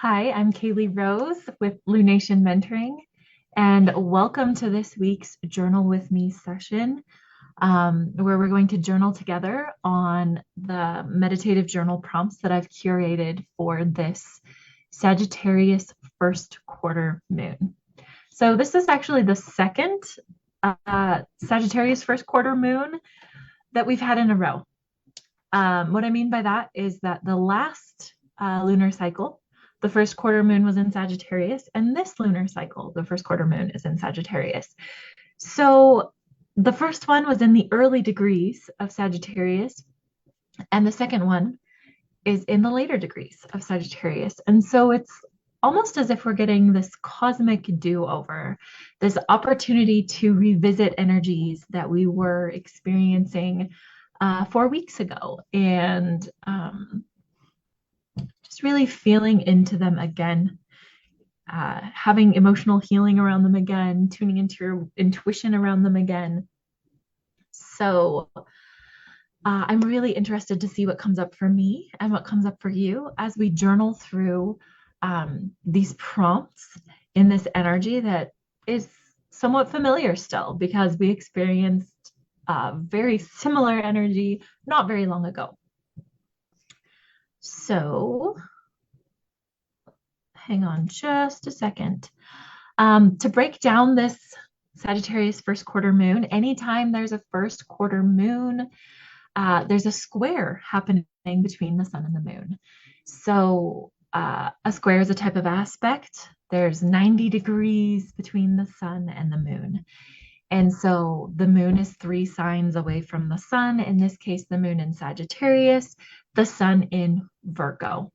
Hi, I'm Kaylee Rose with Lunation Mentoring, and welcome to this week's Journal with Me session, where we're going to journal together on the meditative journal prompts that I've curated for this Sagittarius first quarter moon. So, this is actually the second Sagittarius first quarter moon that we've had in a row. What I mean by that is that the last lunar cycle, the first quarter moon was in Sagittarius, and this lunar cycle, the first quarter moon, is in Sagittarius. So the first one was in the early degrees of Sagittarius, and the second one is in the later degrees of Sagittarius. And so it's almost as if we're getting this cosmic do-over, this opportunity to revisit energies that we were experiencing 4 weeks ago, and just really feeling into them again, having emotional healing around them again, tuning into your intuition around them again. So I'm really interested to see what comes up for me and what comes up for you as we journal through these prompts in this energy that is somewhat familiar still because we experienced very similar energy not very long ago. So hang on just a second. To break down this Sagittarius first quarter moon, anytime there's a first quarter moon, there's a square happening between the sun and the moon. So a square is a type of aspect. There's 90 degrees between the sun and the moon. And so the moon is 3 signs away from the sun. In this case, the moon in Sagittarius, the sun in Virgo.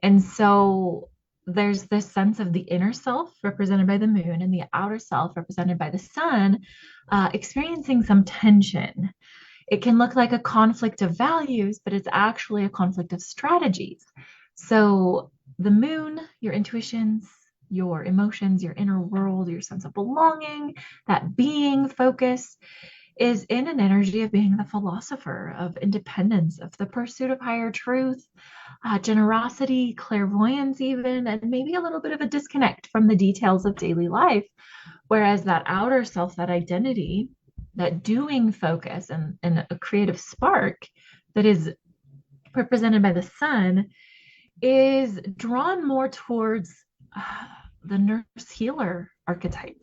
And so there's this sense of the inner self represented by the moon and the outer self represented by the sun, experiencing some tension. It can look like a conflict of values, but it's actually a conflict of strategies. So the moon, your intuitions, your emotions, your inner world, your sense of belonging, that being focus is in an energy of being the philosopher, of independence, of the pursuit of higher truth, generosity, clairvoyance, even, and maybe a little bit of a disconnect from the details of daily life. Whereas that outer self, that identity, that doing focus and a creative spark that is represented by the sun is drawn more towards the nurse healer archetype,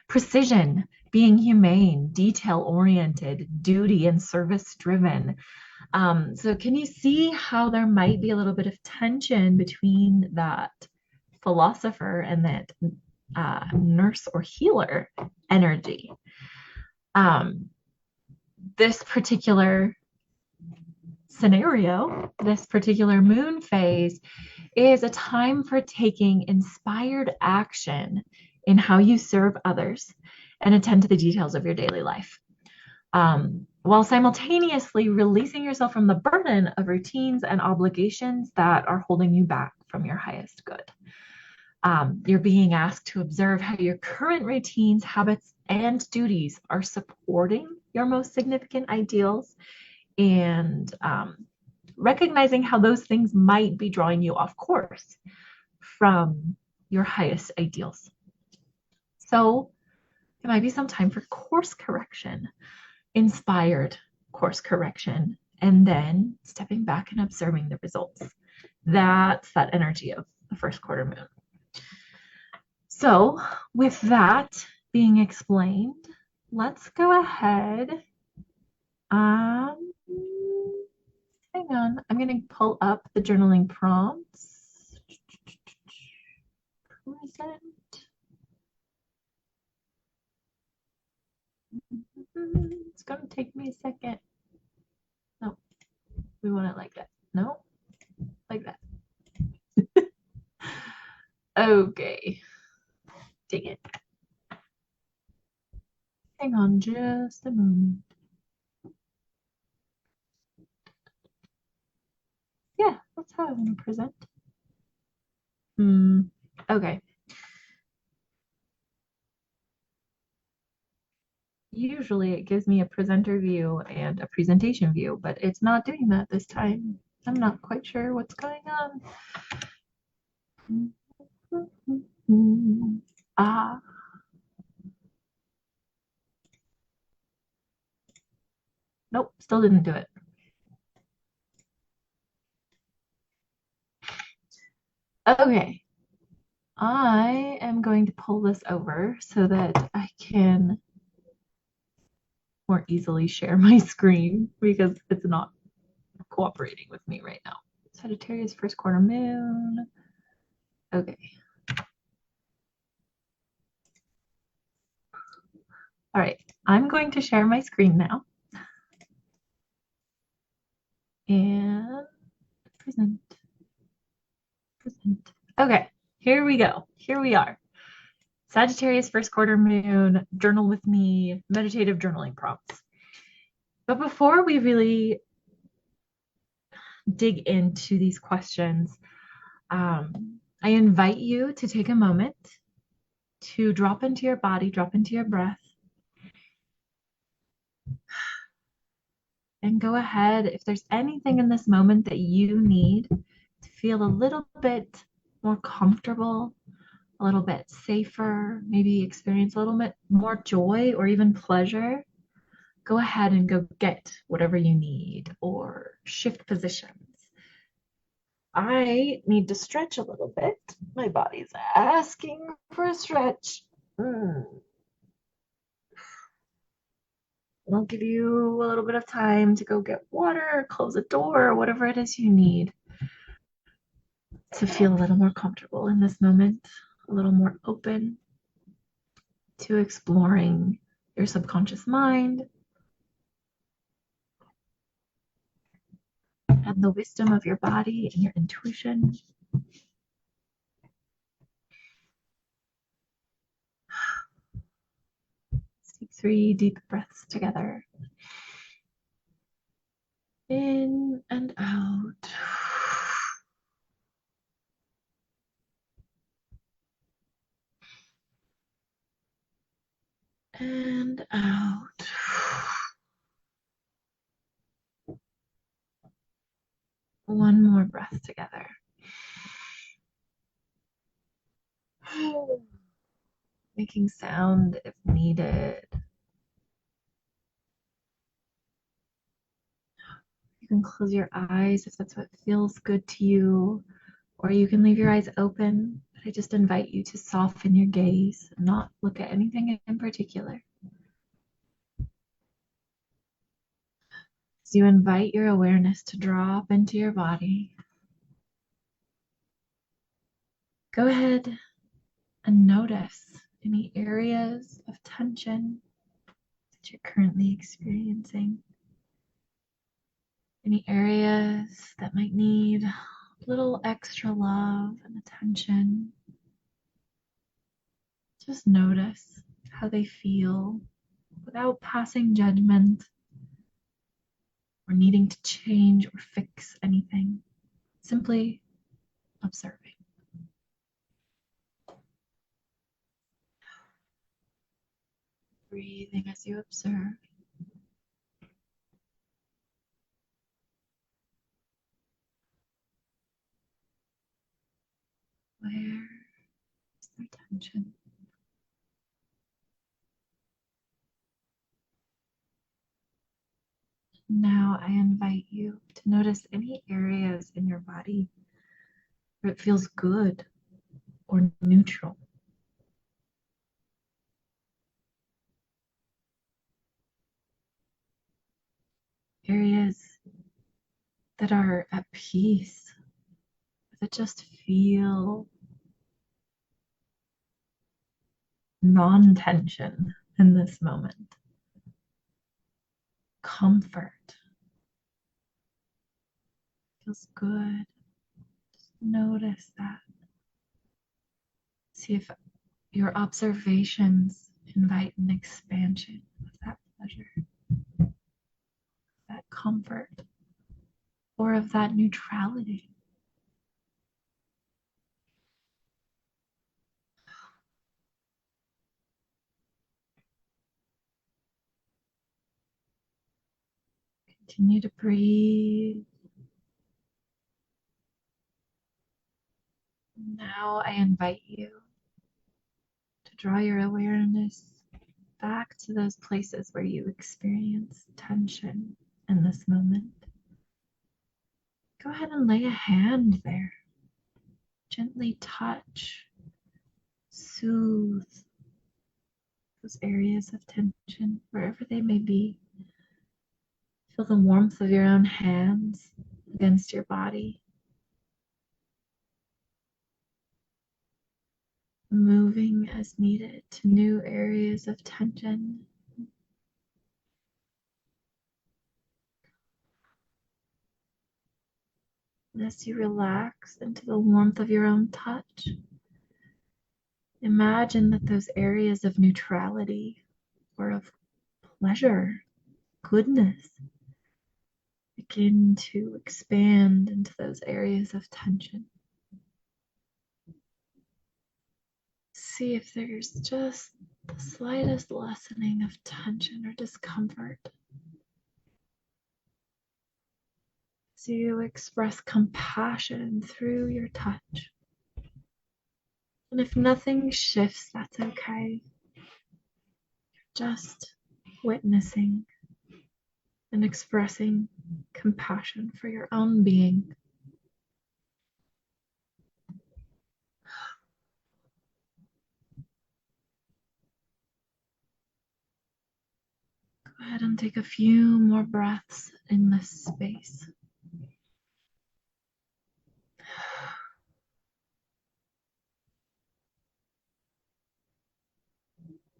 precision, being humane, detail oriented, duty and service driven. So can you see how there might be a little bit of tension between that philosopher and that nurse or healer energy? This particular scenario, this particular moon phase, is a time for taking inspired action in how you serve others and attend to the details of your daily life, while simultaneously releasing yourself from the burden of routines and obligations that are holding you back from your highest good. You're being asked to observe how your current routines, habits, and duties are supporting your most significant ideals, and recognizing how those things might be drawing you off course from your highest ideals. So it might be some time for course correction, inspired course correction, and then stepping back and observing the results. That's that energy of the first quarter moon. So with that being explained, let's go ahead. Hang on, I'm going to pull up the journaling prompts. Present. It's going to take me a second. No, we want it like that. No, like that. Okay. Dang it. Hang on just a moment. Yeah, that's how I want to present. Okay. Usually it gives me a presenter view and a presentation view, but it's not doing that this time. I'm not quite sure what's going on. Ah, nope, still didn't do it. Okay, I am going to pull this over so that I can more easily share my screen because it's not cooperating with me right now. Sagittarius first quarter moon. Okay. All right. I'm going to share my screen now. And present. Present. Okay. Here we go. Here we are. Sagittarius first quarter moon, journal with me, meditative journaling prompts. But before we really dig into these questions, I invite you to take a moment to drop into your body, drop into your breath, and go ahead. If there's anything in this moment that you need to feel a little bit more comfortable, a little bit safer, maybe experience a little bit more joy or even pleasure, go ahead and go get whatever you need or shift positions. I need to stretch a little bit. My body's asking for a stretch. I'll give you a little bit of time to go get water, close the door, whatever it is you need to feel a little more comfortable in this moment, a little more open to exploring your subconscious mind and the wisdom of your body and your intuition. Let's take 3 deep breaths together. In and out. And out. One more breath together. Making sound if needed. You can close your eyes if that's what feels good to you, or you can leave your eyes open. But I just invite you to soften your gaze and not look at anything in particular. As you invite your awareness to drop into your body, go ahead and notice any areas of tension that you're currently experiencing. Any areas that might need a little extra love and attention. Just notice how they feel without passing judgment or needing to change or fix anything. Simply observing. Breathing as you observe. Where is their tension? Now I invite you to notice any areas in your body where it feels good or neutral. Areas that are at peace, that just feel non-tension in this moment. Comfort. Feels good. Just notice that. See if your observations invite an expansion of that pleasure, that comfort, or of that neutrality. Continue to breathe. Now I invite you to draw your awareness back to those places where you experience tension in this moment. Go ahead and lay a hand there. Gently touch, soothe those areas of tension, wherever they may be. Feel the warmth of your own hands against your body. Moving as needed to new areas of tension. And as you relax into the warmth of your own touch, imagine that those areas of neutrality or of pleasure, goodness, begin to expand into those areas of tension. See if there's just the slightest lessening of tension or discomfort. So you express compassion through your touch. And if nothing shifts, that's okay. Just witnessing and expressing compassion for your own being. Go ahead and take a few more breaths in this space.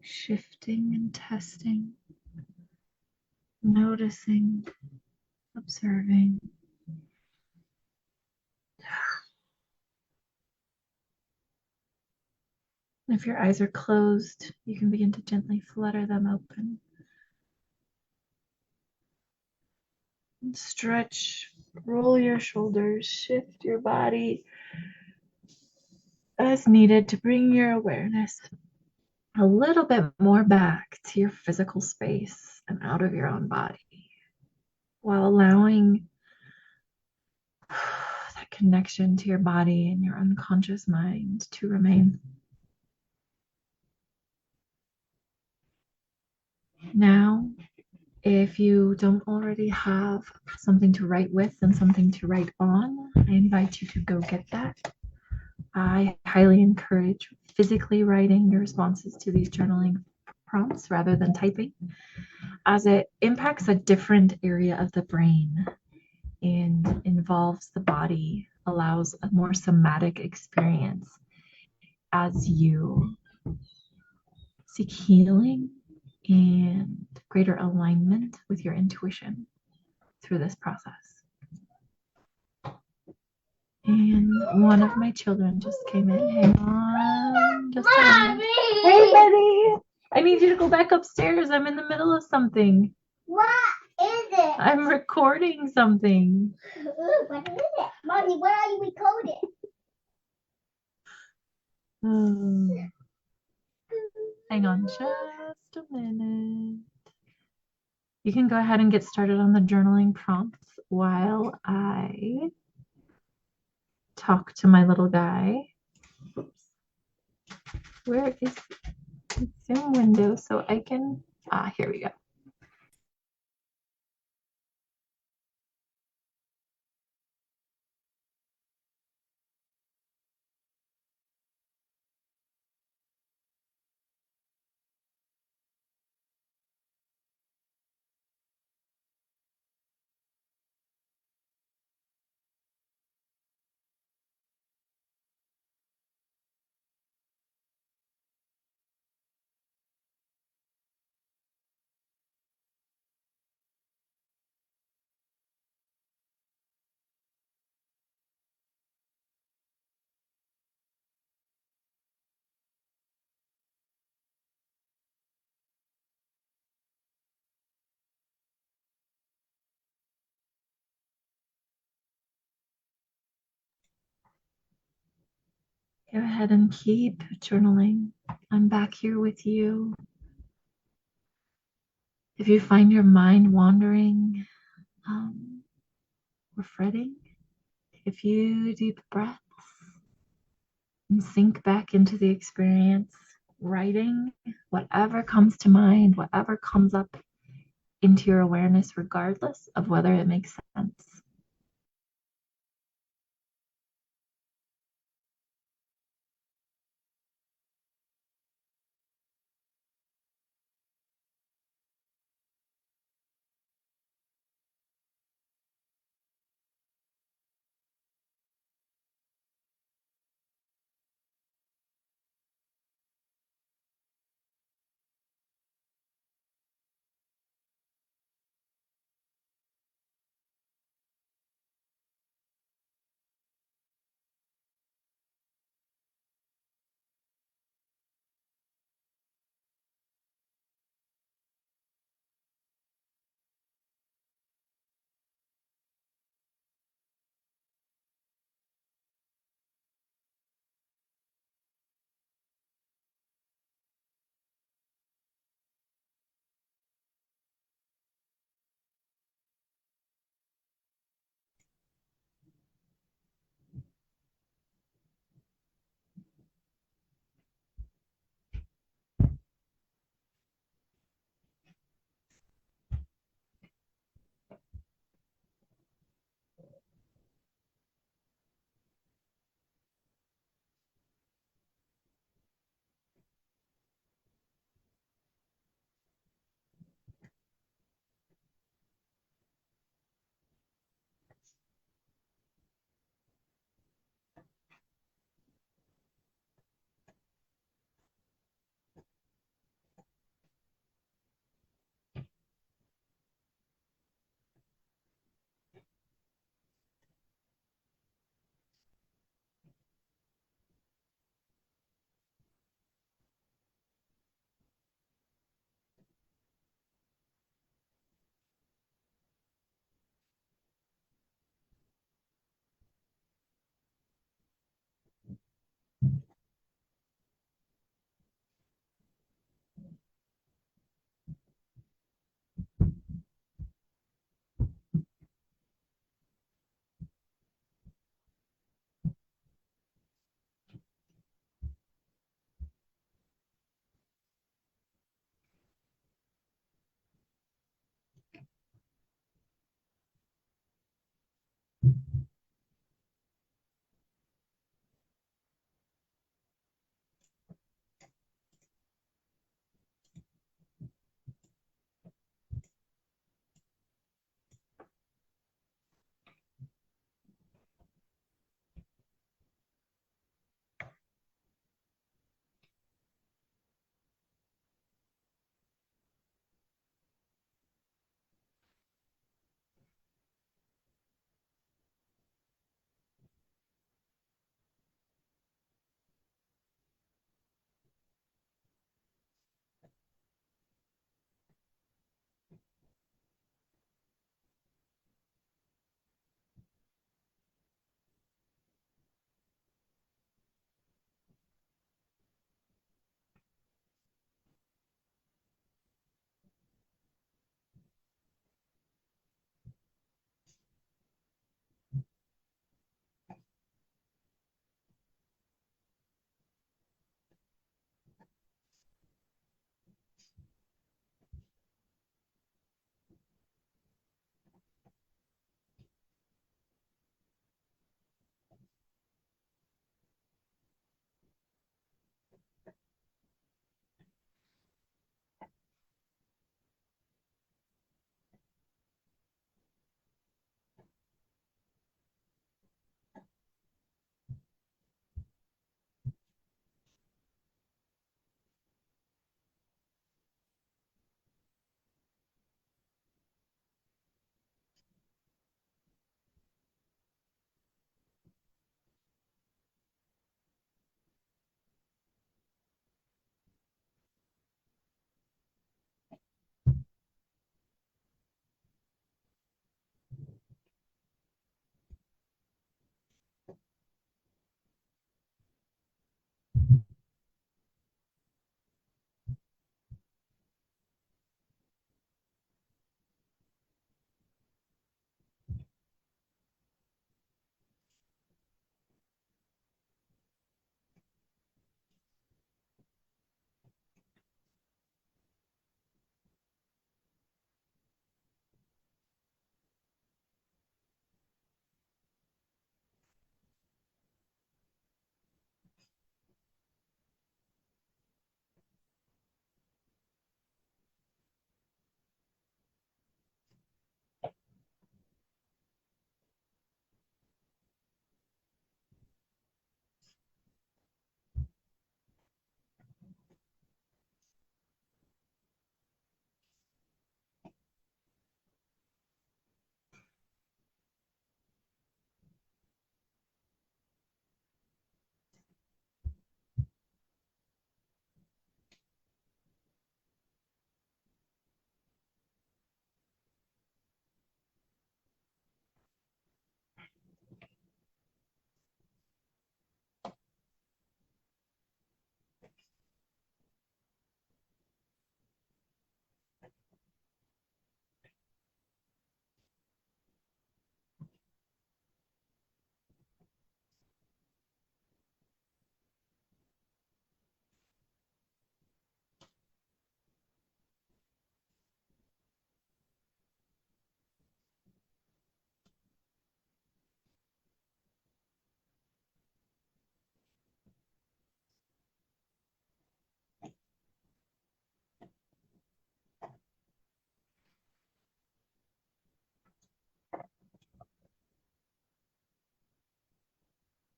Shifting and testing, noticing, observing. If your eyes are closed, you can begin to gently flutter them open. And stretch, roll your shoulders, shift your body as needed to bring your awareness a little bit more back to your physical space and out of your own body, while allowing that connection to your body and your unconscious mind to remain. Now, if you don't already have something to write with and something to write on, I invite you to go get that. I highly encourage physically writing your responses to these journaling prompts rather than typing, as it impacts a different area of the brain and involves the body, allows a more somatic experience as you seek healing and greater alignment with your intuition through this process. And one of my children just came in. Hang on. Just Mommy! Hey, buddy. I need you to go back upstairs. I'm in the middle of something. What is it? I'm recording something. What is it? Mommy, what are you recording? Oh. Hang on just a minute. You can go ahead and get started on the journaling prompts while I talk to my little guy. Oops. Where is the Zoom window so I can, here we go. Go ahead and keep journaling. I'm back here with you. If you find your mind wandering or fretting, take a few deep breaths. and sink back into the experience, writing whatever comes to mind, whatever comes up into your awareness, regardless of whether it makes sense.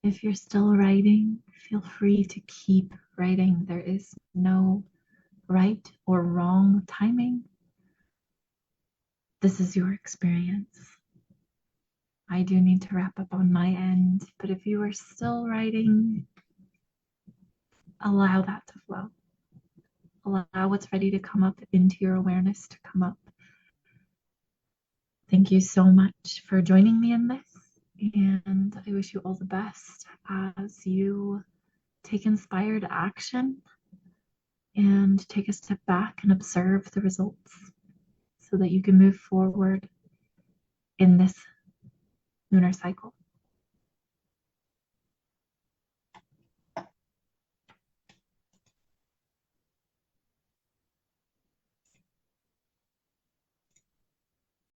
If you're still writing, feel free to keep writing. There is no right or wrong timing. This is your experience. I do need to wrap up on my end, but if you are still writing, allow that to flow. Allow what's ready to come up into your awareness to come up. Thank you so much for joining me in this, and I wish you all the best as you take inspired action and take a step back and observe the results so that you can move forward in this lunar cycle.